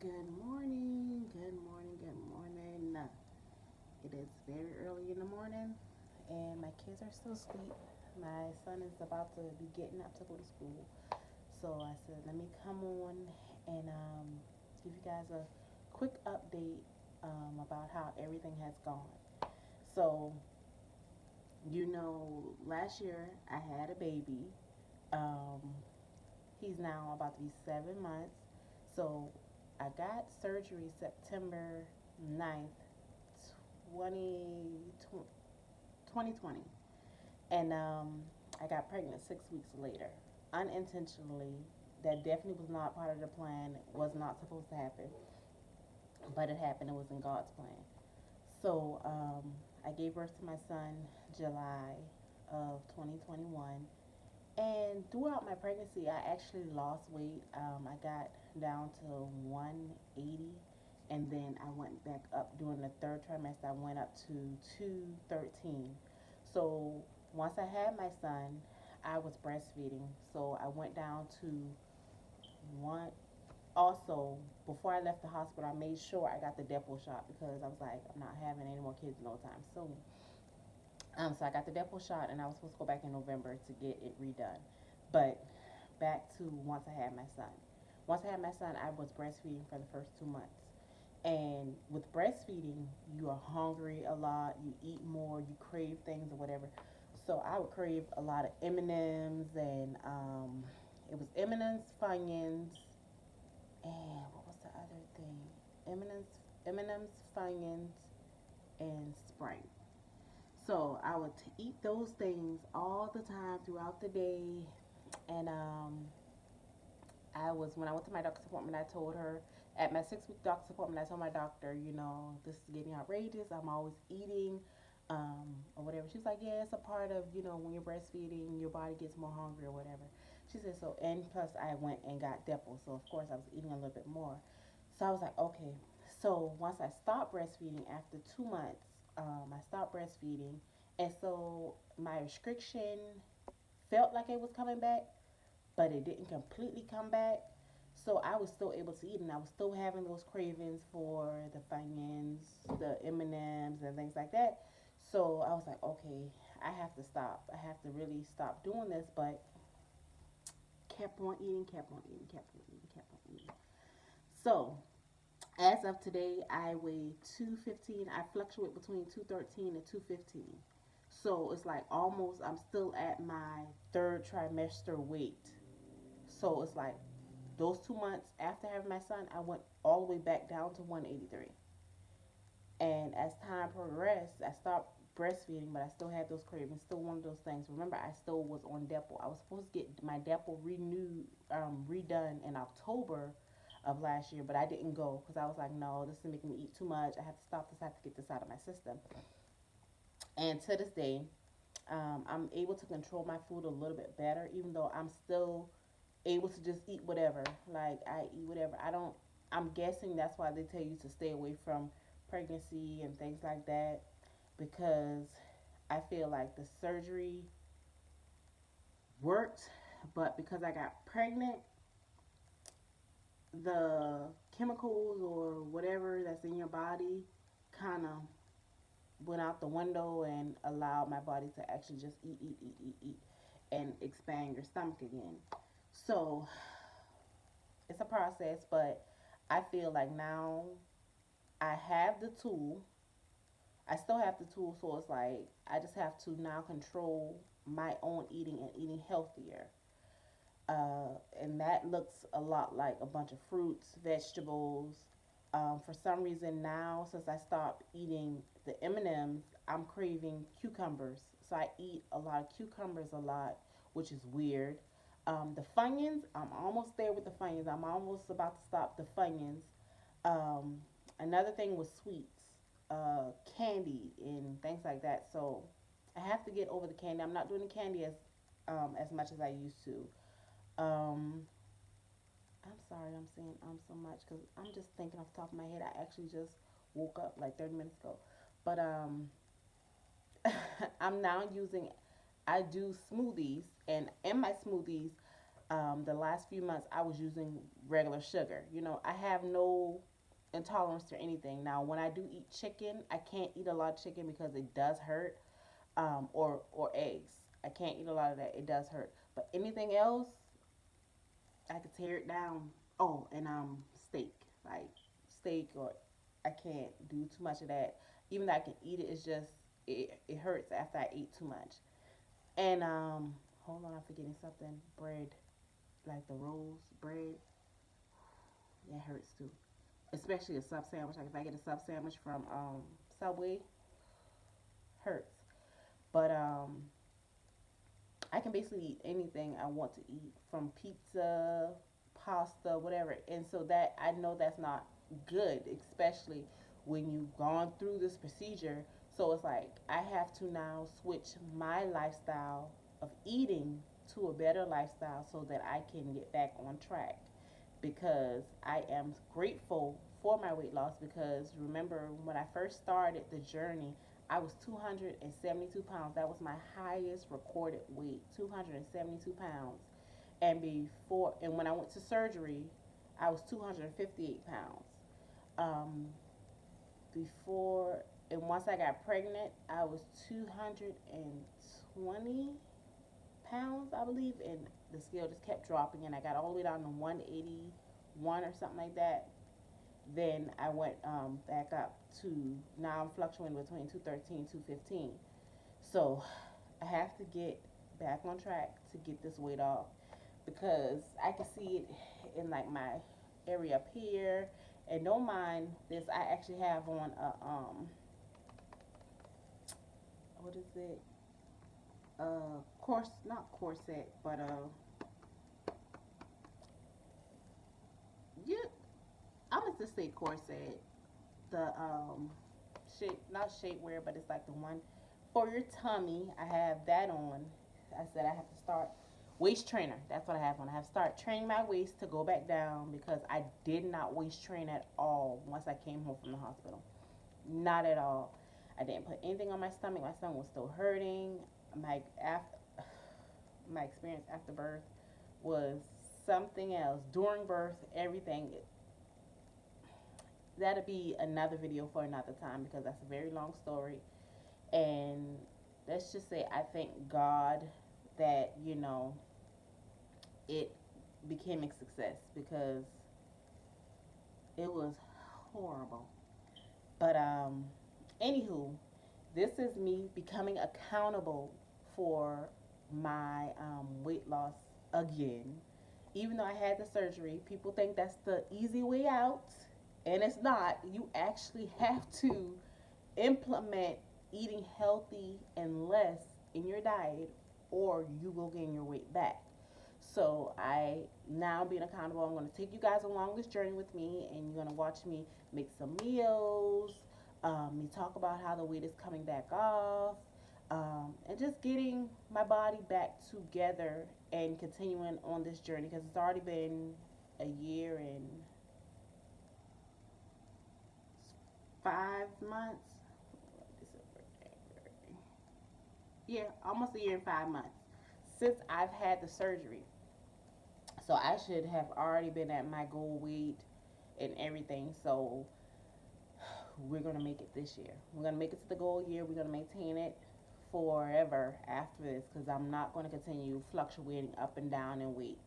Good morning, good morning, good morning. It is very early in the morning and my kids are still asleep. My son is about to be getting up to go to school. So I said, let me come on and give you guys a quick update about how everything has gone. So, last year I had a baby. Um, he's now about to be 7 months. So I got surgery September 9th, 20, 2020. And I got pregnant 6 weeks later, unintentionally. That definitely was not part of the plan. It was not supposed to happen, but it happened. It was in God's plan. So I gave birth to my son July of 2021. And throughout my pregnancy, I actually lost weight. I got down to 180, and then I went back up during the third trimester. I went up to 213. So once I had my son, I was breastfeeding. So I went down to one. Also, before I left the hospital, I made sure I got the depot shot because I was like, I'm not having any more kids no time soon. So I got the depot shot, and I was supposed to go back in November to get it redone. But back to once I had my son. Once I had my son, I was breastfeeding for the first 2 months. And with breastfeeding, you are hungry a lot. You eat more. You crave things or whatever. So I would crave a lot of M&Ms, and it was M&Ms, Funyuns, and what was the other thing? M&Ms, Funyuns, and Sprite. So I would eat those things all the time throughout the day, and when I went to my doctor's appointment, I told her at my 6 week doctor's appointment, I told my doctor, this is getting outrageous. I'm always eating, or whatever. She was like, yeah, it's a part of when you're breastfeeding, your body gets more hungry or whatever. She said so, and plus I went and got Depo, so of course I was eating a little bit more. So I was like, okay. So once I stopped breastfeeding after 2 months, I stopped breastfeeding, and so my restriction felt like it was coming back, but it didn't completely come back. So I was still able to eat, and I was still having those cravings for the Funyuns, the M&Ms, and things like that. So I was like, okay, I have to stop. I have to really stop doing this, but kept on eating, kept on eating, kept on eating, kept on eating. So as of today, I weigh 215. I fluctuate between 213 and 215. So it's like almost, I'm still at my third trimester weight. So it's like those 2 months after having my son, I went all the way back down to 183. And as time progressed, I stopped breastfeeding, but I still had those cravings. Still one of those things. Remember, I still was on Depo. I was supposed to get my Depo redone in October of last year, but I didn't go because I was like, no, this is making me eat too much. I have to stop this. I have to get this out of my system. And to this day, I'm able to control my food a little bit better, even though I'm still able to just eat whatever. Like I eat whatever. I don't. I'm guessing that's why they tell you to stay away from pregnancy and things like that, because I feel like the surgery worked, but because I got pregnant, the chemicals or whatever that's in your body kind of went out the window and allowed my body to actually just eat, and expand your stomach again. So it's a process, but I feel like now I have the tool. I still have the tool, so it's like I just have to now control my own eating and eating healthier. And that looks a lot like a bunch of fruits, vegetables. For some reason now, since I stopped eating the M&Ms, I'm craving cucumbers. So I eat a lot of cucumbers a lot, which is weird. The Funyuns, I'm almost there with the Funyuns. I'm almost about to stop the Funyuns. Um, Another thing was sweets, candy, and things like that. So I have to get over the candy. I'm not doing the candy as much as I used to. Um, I'm sorry, I'm saying so much because I'm just thinking off the top of my head. I actually just woke up like 30 minutes ago, but I'm now using. I do smoothies, and in my smoothies, The last few months I was using regular sugar. You know, I have no intolerance to anything. Now, when I do eat chicken, I can't eat a lot of chicken because it does hurt. Or eggs. I can't eat a lot of that. It does hurt. But anything else, I could tear it down. Oh, and steak, like steak, or I can't do too much of that. Even though I can eat it, it's just it hurts after I eat too much. And hold on, I'm forgetting something. Bread, like the rolls, bread, that hurts too. Especially a sub sandwich. Like if I get a sub sandwich from Subway, hurts. But I can basically eat anything I want to eat, from pizza, pasta, whatever. And so that I know that's not good, especially when you've gone through this procedure. So it's like I have to now switch my lifestyle of eating to a better lifestyle so that I can get back on track, because I am grateful for my weight loss. Because remember, when I first started the journey, I was 272 pounds. That was my highest recorded weight, 272 pounds. And when I went to surgery, I was 258 pounds. Um, before and once I got pregnant, I was 220 pounds, I believe, and the scale just kept dropping, and I got all the way down to 181 or something like that. Then I went back up to, now I'm fluctuating between 213 215. So I have to get back on track to get this weight off, because I can see it in like my area up here. And don't mind this, I actually have on a what is it? Course, not corset, but yeah, I'm gonna just say corset. The shape, not shapewear, but it's like the one for your tummy. I have that on. I said I have to start waist trainer. That's what I have on. I have to start training my waist to go back down, because I did not waist train at all once I came home from the hospital. Not at all. I didn't put anything on my stomach. My stomach was still hurting. My after my experience after birth was something else. During birth, everything, that'll be another video for another time, because that's a very long story. And let's just say I thank God that, it became a success, because it was horrible. But anywho, this is me becoming accountable for my weight loss again. Even though I had the surgery, people think that's the easy way out, and it's not. You actually have to implement eating healthy and less in your diet, or you will gain your weight back. So I now being accountable, I'm going to take you guys along this journey with me, and you're going to watch me make some meals, me talk about how the weight is coming back off, and just getting my body back together and continuing on this journey, because it's already been a year and 5 months. December, January. Yeah, almost a year and 5 months since I've had the surgery. So I should have already been at my goal weight and everything. So we're gonna make it this year. We're gonna make it to the goal year. We're gonna maintain it forever after this, because I'm not going to continue fluctuating up and down in weight.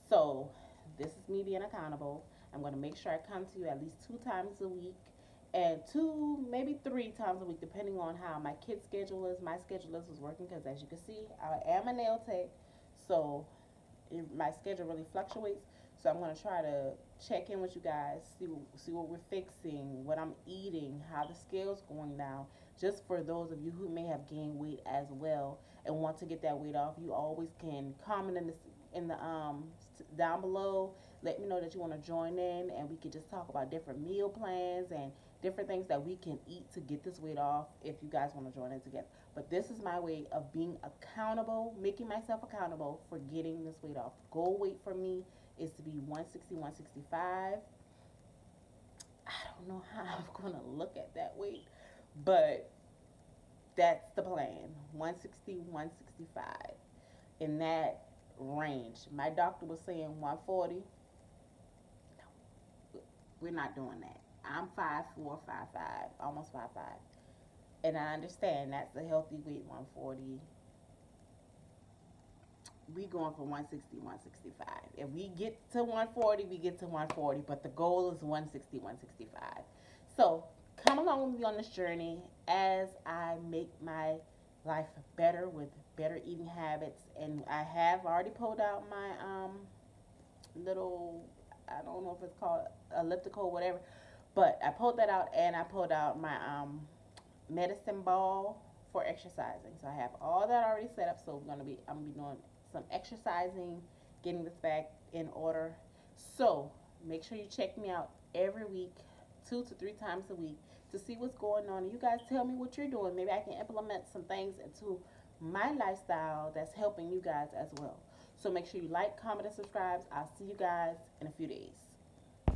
So this is me being accountable. I'm going to make sure I come to you at least 2 times a week, and two, maybe 3 times a week, depending on how my kid's schedule is. My schedule is working, because as you can see, I am a nail tech, so my schedule really fluctuates. So I'm going to try to check in with you guys, see what we're fixing, what I'm eating, how the scale's going down. Just for those of you who may have gained weight as well and want to get that weight off, you always can comment in the down below. Let me know that you want to join in, and we could just talk about different meal plans and different things that we can eat to get this weight off, if you guys want to join in together. But this is my way of being accountable, making myself accountable for getting this weight off. Goal weight for me is to be 160, 165. I don't know how I'm going to look at that weight, but that's the plan. 160, 165. And that range. My doctor was saying 140. We're not doing that. I'm 5'4", 5'5", almost 5'5", and I understand that's a healthy weight, 140. We going for 160, 165. If we get to 140, we get to 140, but the goal is 160, 165. So come along with me on this journey as I make my life better with better eating habits. And I have already pulled out my little, I don't know if it's called elliptical, whatever, but I pulled that out, and I pulled out my medicine ball for exercising. So I have all that already set up. So I'm gonna be doing some exercising, getting this back in order. So make sure you check me out every week, 2 to 3 times a week, to see what's going on. And you guys tell me what you're doing. Maybe I can implement some things into my lifestyle that's helping you guys as well. So make sure you like, comment, and subscribe. I'll see you guys in a few days.